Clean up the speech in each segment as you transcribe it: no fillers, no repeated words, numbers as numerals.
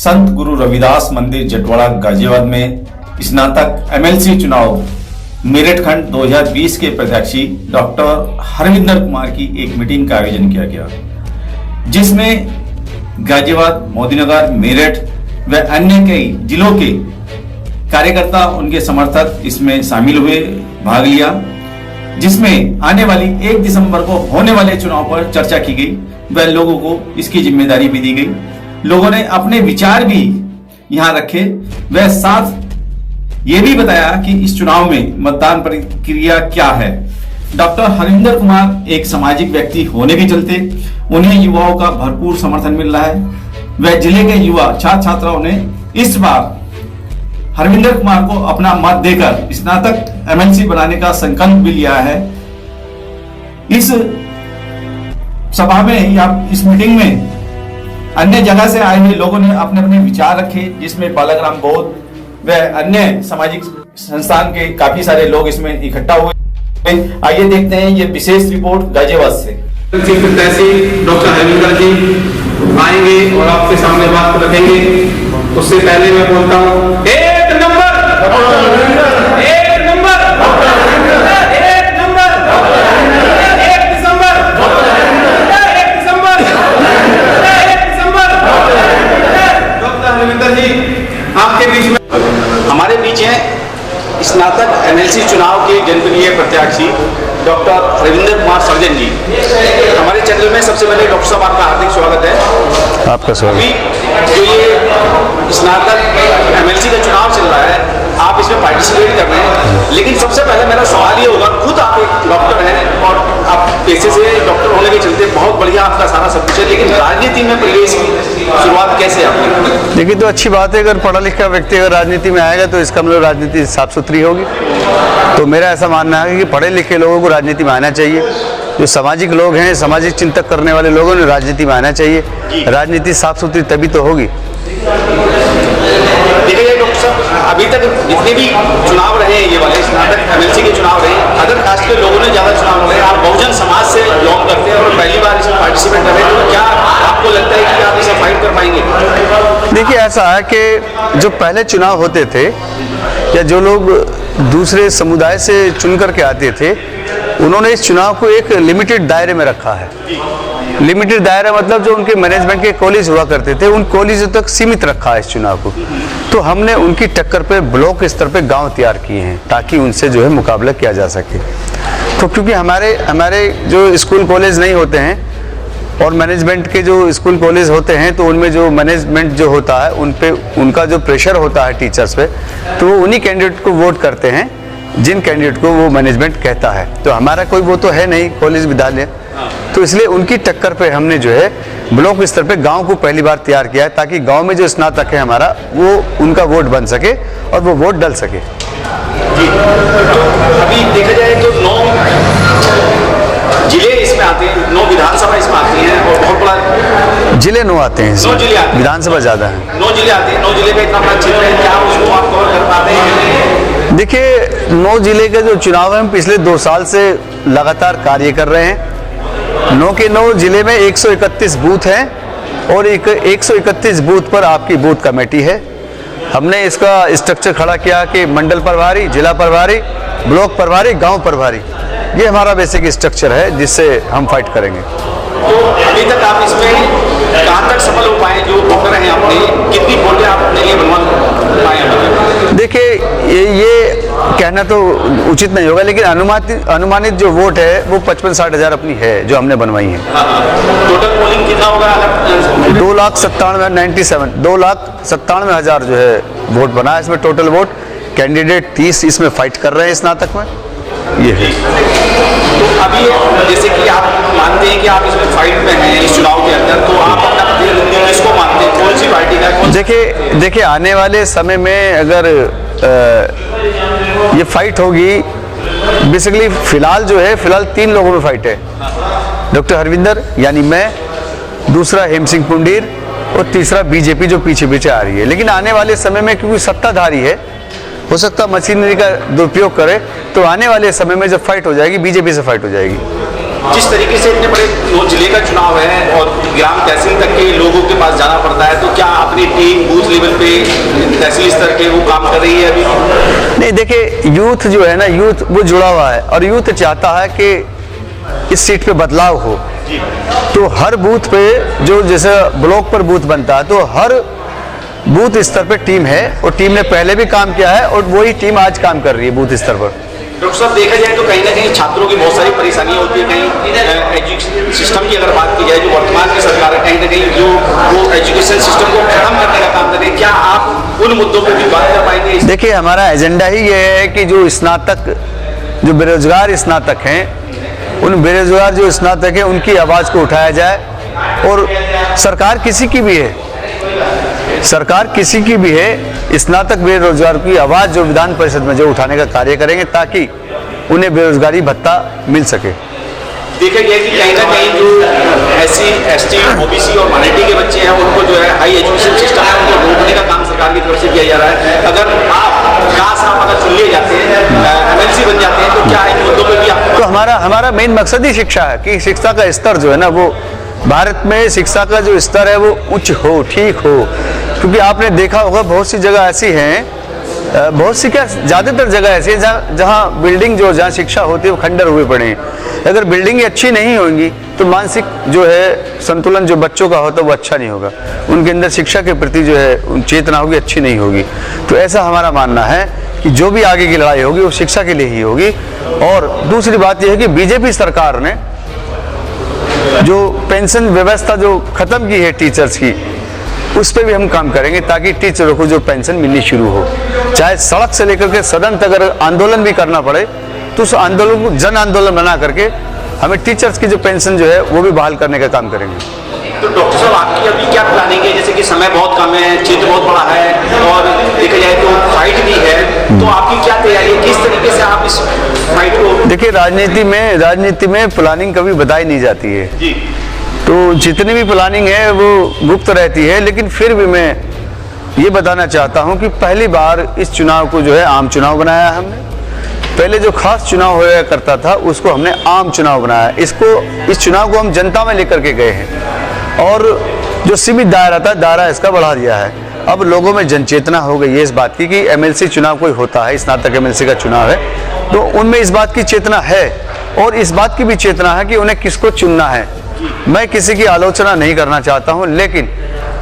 संत गुरु रविदास मंदिर जटवाड़ा गाजियाबाद में स्नातक एमएलसी चुनाव मेरठ खंड 2020 के प्रत्याशी डॉक्टर हरविंदर कुमार की एक मीटिंग का आयोजन किया गया, जिसमें गाजियाबाद, मोदीनगर, मेरठ व अन्य कई जिलों के कार्यकर्ता, उनके समर्थक इसमें शामिल हुए, भाग लिया, जिसमें आने वाली 1 दिसंबर को होने वाले चुनाव पर चर्चा की गई व लोगों को इसकी जिम्मेदारी भी दी गई। लोगों ने अपने विचार भी यहां रखे व साथ ये भी बताया कि इस चुनाव में मतदान प्रक्रिया क्या है। डॉक्टर हरविंदर कुमार एक सामाजिक व्यक्ति होने के चलते उन्हें युवाओं का भरपूर समर्थन मिल रहा है व जिले के युवा छात्र छात्राओं ने इस बार हरविंदर कुमार को अपना मत देकर स्नातक एमएलसी बनाने का संकल्प भी लिया है। इस सभा में या इस मीटिंग में अन्य जगह से आए हुए लोगों ने अपने अपने विचार रखे, जिसमें बालकराम बौद्ध व अन्य सामाजिक संस्थान के काफी सारे लोग इसमें इकट्ठा हुए। आइए देखते हैं ये विशेष रिपोर्ट गाजियाबाद से। प्रत्याशी डॉक्टर हरविंदर जी आएंगे और आपके सामने बात रखेंगे। उससे पहले मैं बोलता हूँ एक नंबर आपके बीच में हमारे बीच हैं स्नातक एमएलसी चुनाव के जनप्रिय प्रत्याशी डॉक्टर हरविंदर कुमार सर्जन जी। हमारे चैनल में सबसे पहले डॉक्टर साहब आपका हार्दिक स्वागत है। आपका स्वागत। जो ये स्नातक एमएलसी का चुनाव चल रहा है, आप इसमें पार्टिसिपेट कर रहे हैं, लेकिन सबसे पहले मेरा सवाल ये होगा, खुद आप एक डॉक्टर हैं और आप पेशे से डॉक्टर होने के चलते बहुत बढ़िया आपका सारा सब कुछ है, लेकिन राजनीति में प्रवेश की शुरुआत कैसे आपने? देखिए, तो अच्छी बात है, अगर पढ़ा लिखा व्यक्ति अगर राजनीति में आएगा तो इसका मतलब राजनीति साफ सुथरी होगी। तो मेरा ऐसा मानना है कि पढ़े लिखे लोगों को राजनीति में आना चाहिए। जो सामाजिक लोग हैं, सामाजिक चिंतक करने वाले लोगों ने राजनीति में आना चाहिए। राजनीति साफ सुथरी तभी तो होगी। देखिए डॉक्टर साहब, अभी तक जितने भी चुनाव रहे ये वाले स्नातक एमएलसी के चुनाव रहे, अदर कास्ट के लोगों ने ज़्यादा चुनाव लड़े, आप बहुजन समाज से बिलोंग करते हैं और पहली बार इसमें पार्टिसिपेट कर रहे हैं, तो क्या आपको लगता है कि आप इसे फाइट कर पाएंगे? देखिए, ऐसा है कि जो पहले चुनाव होते थे या जो लोग दूसरे समुदाय से चुन करके आते थे, उन्होंने इस चुनाव को एक लिमिटेड दायरे में रखा है। लिमिटेड दायरा मतलब जो उनके मैनेजमेंट के कॉलेज हुआ करते थे, उन कॉलेजों तक सीमित रखा है इस चुनाव को। तो हमने उनकी टक्कर पे ब्लॉक स्तर पे गांव तैयार किए हैं ताकि उनसे जो है मुकाबला किया जा सके। तो क्योंकि हमारे जो स्कूल कॉलेज नहीं होते हैं और मैनेजमेंट के जो स्कूल कॉलेज होते हैं, तो उनमें जो मैनेजमेंट जो होता है उन पे उनका जो प्रेशर होता है टीचर्स पे, तो वो उन्हीं कैंडिडेट को वोट करते हैं जिन कैंडिडेट को वो मैनेजमेंट कहता है। तो हमारा कोई वो तो है नहीं कॉलेज विद्यालय, तो इसलिए उनकी टक्कर पे हमने जो है ब्लॉक स्तर पे गांव को पहली बार तैयार किया है, ताकि गांव में जो स्नातक है हमारा, वो उनका वोट बन सके और वो वोट डल सके। जी, तो अभी देखा जाए तो 9 जिले इसमें आते हैं, 9 विधानसभा इसमें आती हैं और बहुत बड़ा जिले 9 आते हैं, 9 जिले आते हैं, विधानसभा ज़्यादा है। 9 जिले आते हैं, 9 जिले का इतना बड़ा क्षेत्र है, क्या उसको आप कवर कर पाते हैं? देखिए, 9 जिले के जो चुनाव है, हम पिछले 2 साल से लगातार कार्य कर रहे हैं। 9 के 9 जिले में 131 बूथ हैं और 131 बूथ पर आपकी बूथ कमेटी है। हमने इसका स्ट्रक्चर खड़ा किया कि मंडल प्रभारी, जिला प्रभारी, ब्लॉक प्रभारी, गांव प्रभारी, ये हमारा बेसिक स्ट्रक्चर है जिससे हम फाइट करेंगे। तो अभी तक आप इसमें कहाँ तक सफल हो पाए? जो वोटर हैं अपने, कितनी वोटें आप अपने लिए बनवा पाए? देखिए, ये कहना तो उचित नहीं होगा, लेकिन अनुमानित जो वोट है वो 55-60 हज़ार अपनी है जो हमने बनवाई है। टोटल पोलिंग कितना होगा? 2,97,000 जो है वोट बना है। इसमें टोटल वोट कैंडिडेट 30 इसमें फाइट कर रहे हैं स्नातक में, ये है। तो अभी जैसे कि आप मानते हैं कि आप इसमें फाइट में हैं इस चुनाव के अंदर, तो आप अपना प्रतिनिधित्व किसको मानते हैं? कौन सी पार्टी का? देखिए, आने वाले समय में अगर ये फाइट होगी, बेसिकली फिलहाल 3 लोगों में फाइट है। डॉक्टर हरविंदर यानी मैं, दूसरा हेम सिंह पुंडीर और तीसरा बीजेपी जो पीछे पीछे आ रही है। लेकिन आने वाले समय में क्योंकि सत्ताधारी है, हो सकता मशीनरी का दुरुपयोग करे, तो आने वाले समय में जब फाइट हो जाएगी बीजेपी से फाइट हो जाएगी। जिस तरीके से इतने बड़े 9 जिले का चुनाव है और ग्राम तहसील तक के लोगों के पास जाना पड़ता है, तो क्या अपनी टीम बूथ लेवल पे तहसील स्तर के वो काम कर रही है अभी? नहीं, देखिए यूथ जो है ना, यूथ वो जुड़ा हुआ है और यूथ चाहता है कि इस सीट पे बदलाव हो। तो हर बूथ पे जो जैसे ब्लॉक पर बूथ बनता है तो हर बूथ स्तर पे टीम है और टीम ने पहले भी काम किया है और वही टीम आज काम कर रही है बूथ स्तर पर। डॉक्टर साहब, देखा जाए तो कहीं ना कहीं छात्रों की बहुत सारी परेशानियां होती है। कहीं एजुकेशन सिस्टम की अगर बात की जाए, जो वर्तमान की सरकार है, कहीं ना कहीं जो वो एजुकेशन सिस्टम को खत्म करने का काम कर रही है, क्या आप उन मुद्दों पर भी बात कर पाएंगे? देखिए, हमारा एजेंडा ही ये है कि जो स्नातक, जो बेरोजगार स्नातक हैं, उन बेरोजगार जो स्नातक हैं उनकी आवाज़ को उठाया जाए। और सरकार किसी की भी है, सरकार किसी की भी है, स्नातक बेरोजगार की आवाज़ जो विधान परिषद में जो उठाने का कार्य करेंगे ताकि उन्हें बेरोजगारी भत्ता मिल सके। देखा गया कि कहीं ना कहीं जो SC, ST, OBC और माइनॉरिटी के बच्चे हैं उनको जो है हाई एजुकेशन सिस्टम है उनको रोकने का काम सरकार की तरफ से किया जा रहा है। अगर आप अगर चुन लिए जाते हैं, MLC बन जाते हैं, तो क्या इन मुद्दों पर भी आप? तो हमारा मेन मकसद ही शिक्षा है कि शिक्षा का स्तर जो है ना, वो भारत में शिक्षा का जो स्तर है वो उच्च हो, ठीक हो। क्योंकि आपने देखा होगा बहुत सी जगह ऐसी हैं, बहुत सी क्या ज़्यादातर जगह ऐसी है जहाँ बिल्डिंग जहाँ शिक्षा होती है वो खंडर हुए पड़े हैं। अगर बिल्डिंग अच्छी नहीं होंगी तो मानसिक जो है संतुलन जो बच्चों का होता है वो अच्छा नहीं होगा, उनके अंदर शिक्षा के प्रति जो है चेतना होगी, अच्छी नहीं होगी। तो ऐसा हमारा मानना है कि जो भी आगे की लड़ाई होगी वो शिक्षा के लिए ही होगी। और दूसरी बात यह है कि बीजेपी सरकार ने जो पेंशन व्यवस्था जो खत्म की है टीचर्स की, उस पर भी हम काम करेंगे ताकि टीचरों को जो पेंशन मिलनी शुरू हो। चाहे सड़क से लेकर के सदन तक अगर आंदोलन भी करना पड़े तो उस आंदोलन को जन आंदोलन बना करके हमें टीचर्स की जो पेंशन जो है वो भी बहाल करने का काम करेंगे। तो डॉक्टर साहब, आपकी अभी क्या प्लानिंग है? जैसे कि समय बहुत कम है, क्षेत्र बहुत बड़ा है और देखा जाए तो फाइट भी है, तो आपकी क्या तैयारी है? किस तरीके से आप इस फाइट को? देखिए, राजनीति में प्लानिंग कभी बताई नहीं जाती है जी। तो जितनी भी प्लानिंग है वो गुप्त रहती है। लेकिन फिर भी मैं ये बताना चाहता हूँ कि पहली बार इस चुनाव को जो है आम चुनाव बनाया है हमने। पहले जो खास चुनाव होया करता था उसको हमने आम चुनाव बनाया। इस चुनाव को हम जनता में लेकर के गए हैं और जो सीमित दायरा था, दायरा इसका बढ़ा दिया है। अब लोगों में जनचेतना हो गई है इस बात की कि MLC चुनाव कोई होता है, स्नातक MLC का चुनाव है, तो उनमें इस बात की चेतना है और इस बात की भी चेतना है कि उन्हें किसको चुनना है। मैं किसी की आलोचना नहीं करना चाहता हूं, लेकिन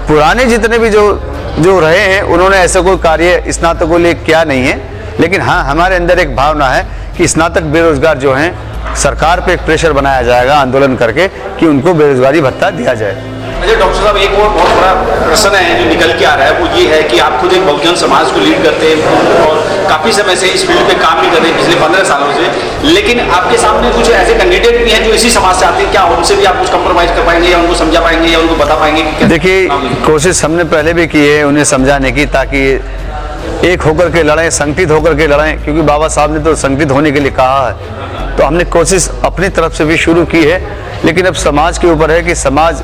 पुराने जितने भी जो रहे हैं उन्होंने ऐसा कोई कार्य स्नातकों को लिए किया नहीं है। लेकिन हाँ, हमारे अंदर एक भावना है कि स्नातक बेरोजगार जो हैं, सरकार पे एक प्रेशर बनाया जाएगा आंदोलन करके कि उनको बेरोजगारी भत्ता दिया जाए। अच्छा डॉक्टर साहब, एक और बहुत बड़ा प्रश्न है जो निकल के आ रहा है, वो ये है कि आप खुद एक बहुजन समाज को लीड करते हैं और काफ़ी समय से इस फील्ड पे काम भी कर रहे हैं पिछले 15 सालों से, लेकिन आपके सामने कुछ ऐसे कैंडिडेट भी हैं जो इसी समाज से आते हैं। क्या उनसे भी आप कुछ कम्प्रोमाइज़ कर पाएंगे या उनको समझा पाएंगे या उनको बता पाएंगे कि देखिए, कोशिश हमने पहले भी की है उन्हें समझाने की, ताकि एक होकर के लड़ें, संगठित होकर के लड़ें, क्योंकि बाबा साहब ने तो संगठित होने के लिए कहा है। तो हमने कोशिश अपनी तरफ से भी शुरू की है, लेकिन अब समाज के ऊपर है कि समाज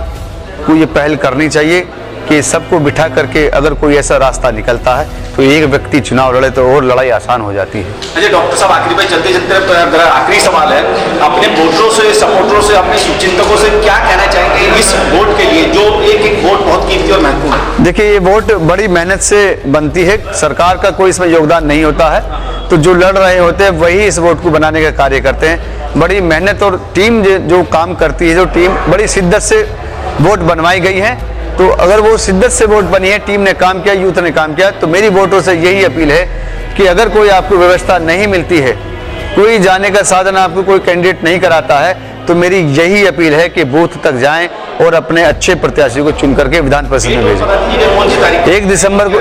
को ये पहल करनी चाहिए कि सबको बिठा करके अगर कोई ऐसा रास्ता निकलता है तो एक व्यक्ति चुनाव लड़े तो और लड़ाई आसान हो जाती है। अच्छा डॉक्टर साहब, आखिरी में चलते चलते आखिरी सवाल है, अपने वोटरों से, सपोर्टरों से, अपने शुभचिंतकों से क्या कहना चाहेंगे इस वोट के लिए, जो एक वोट बहुत कीमती और महत्वपूर्ण है? देखिए, ये वोट बड़ी मेहनत से बनती है, सरकार का कोई इसमें योगदान नहीं होता है, तो जो लड़ रहे होते हैं वही इस वोट को बनाने का कार्य करते हैं। बड़ी मेहनत और टीम जो काम करती है, जो टीम बड़ी शिद्दत से वोट बनवाई गई है, तो अगर वो शिद्दत से वोट बनी है, टीम ने काम किया, यूथ ने काम किया, तो मेरी वोटों से यही अपील है कि अगर कोई आपको व्यवस्था नहीं मिलती है, कोई जाने का साधन आपको कोई कैंडिडेट नहीं कराता है, तो मेरी यही अपील है कि बूथ तक जाएं और अपने अच्छे प्रत्याशी को चुन करके विधान परिषद में भेजें।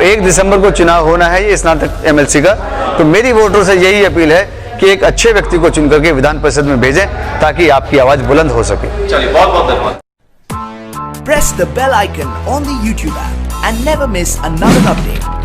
1 दिसंबर को चुनाव होना है ये स्नातक MLC का, तो मेरी वोटों से यही अपील है कि एक अच्छे व्यक्ति को चुन करके विधान परिषद में भेजें ताकि आपकी आवाज बुलंद हो सके। चलिए, बहुत बहुत धन्यवाद। Press the bell icon on the YouTube app and never miss another update.